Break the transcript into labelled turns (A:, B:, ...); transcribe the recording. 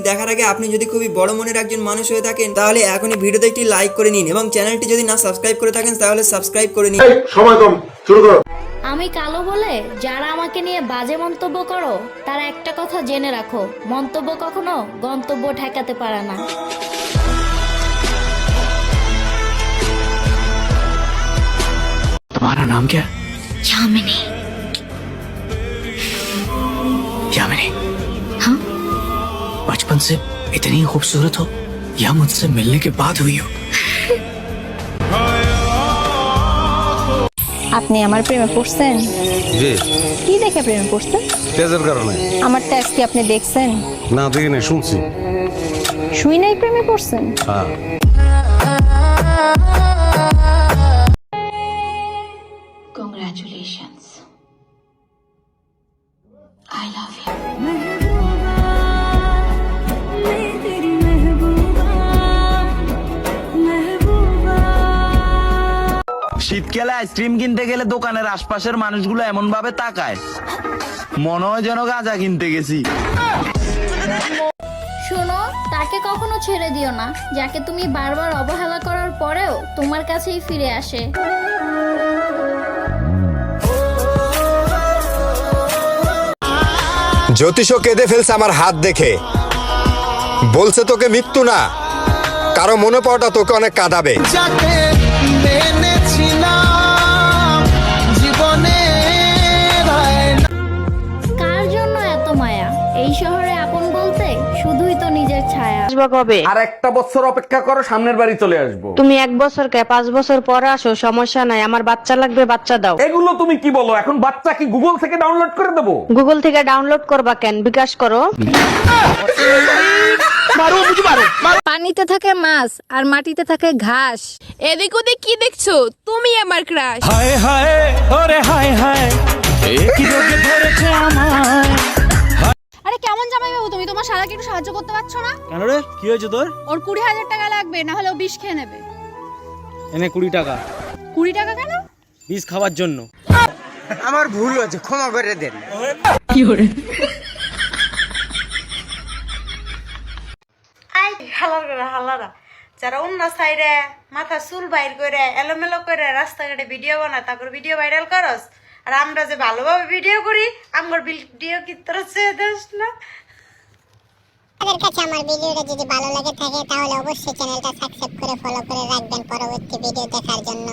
A: ভিডিওটি দেখার আগে আপনি যদি খুবই বড় মনের একজন মানুষ হয়ে থাকেন তাহলে এখনই ভিডিওতে একটি লাইক করে নিন এবং চ্যানেলটি যদি না সাবস্ক্রাইব করে থাকেন তাহলে সাবস্ক্রাইব করে নিন।
B: সময় কম, শুরু করো।
C: আমি কালো বলে যারা আমাকে নিয়ে বাজে মন্তব্য করো তারা একটা কথা জেনে রাখো, মন্তব্য কখনো গন্তব্য ঠেকাতে পারে না।
D: तुम्हारा नाम क्या?
C: यामिनी।
D: यामिनी?
C: हाँ?
D: बचपन से इतनी खूबसूरत हो या मुझसे मिलने के बाद हुई हो?
E: আপনি আমার প্রেমে পড়ছেন?
F: জি।
E: কি দেখে প্রেমে পড়ছেন?
F: তেজের কারণে।
E: আমার টেস্ট কি আপনি দেখছেন?
F: না দেখি না, শুনছি।
E: শুই নাই প্রেমে পড়ছেন?
F: হ্যাঁ।
C: Congratulations. I love you.
G: শীতকালে আইসক্রিম কিনতে গেলে দোকানের আশপাশের মানুষগুলো এমন ভাবে তাকায় মনে হয় যেন গাঁজা কিনতে গেছি।
C: শোনো, তাকে কখনো ছেড়ে দিও না যাকে তুমি বারবার অবহেলা করার পরেও তোমার কাছেই ফিরে আসে।
H: জ্যোতিষও কেঁদে ফেলছে আমার হাত দেখে, বলছে তোকে মৃত্যু না, কারো মনে পড়াটা তোকে অনেক কাঁদাবে।
C: কার জন্য এত মায়া? এই শহরে আপন বলতে শুধুই তো নিজের ছায়া।
I: কবে?
J: আর একটা বছর অপেক্ষা করো, সামনের বাড়ি চলে আসবো।
I: তুমি 1 বছর কে 5 বছর পরে আসো, সমস্যা নাই, আমার বাচ্চা লাগবে, বাচ্চা দাও।
J: এগুলো তুমি কি বলো? এখন বাচ্চা কি গুগল থেকে ডাউনলোড করে দেবো?
I: গুগল থেকে ডাউনলোড করবা কেন? বিকাশ করো।
E: পানিতে থাকে মাছ আর মাটিতে থাকে ঘাস।
K: এদিক ওদিক কি দেখছো? তুমি আমার ক্রাশ।
D: हाय हाय ओरे हाय हाय কি রোগে ধরেছে আমায়।
K: আরে কেমন জামাই বাবু তুমি? তোমার শালাকে একটু সাহায্য করতে পারছো না?
D: কেন রে, কি হয়েছে তোর?
K: ওর 20,000 টাকা লাগবে, না হলে ও বিষ খেয়ে নেবে।
D: এনে 20 টাকা।
K: 20 টাকা কেন?
D: বিষ খাওয়ার জন্য।
J: আমার ভুল হয়েছে, ক্ষমা করে দেন।
D: কি হরে?
L: আই হালারা যারা অন্য সাইডে মাথা চুল বাইর করে এলোমেলো করে রাস্তাঘাটে ভিডিও বানায়, তারপর ভিডিও ভাইরাল করস, আর আমরা যে ভালোভাবে ভিডিও করি আমার ভিডিও কি তোরা চেয়ে দেস না?
M: আপনাদের কাছে আমার ভিডিওটা যদি ভালো লাগে থাকে তাহলে অবশ্যই চ্যানেলটা সাবস্ক্রাইব করে ফলো করে রাখবেন পরবর্তী ভিডিও দেখার জন্য।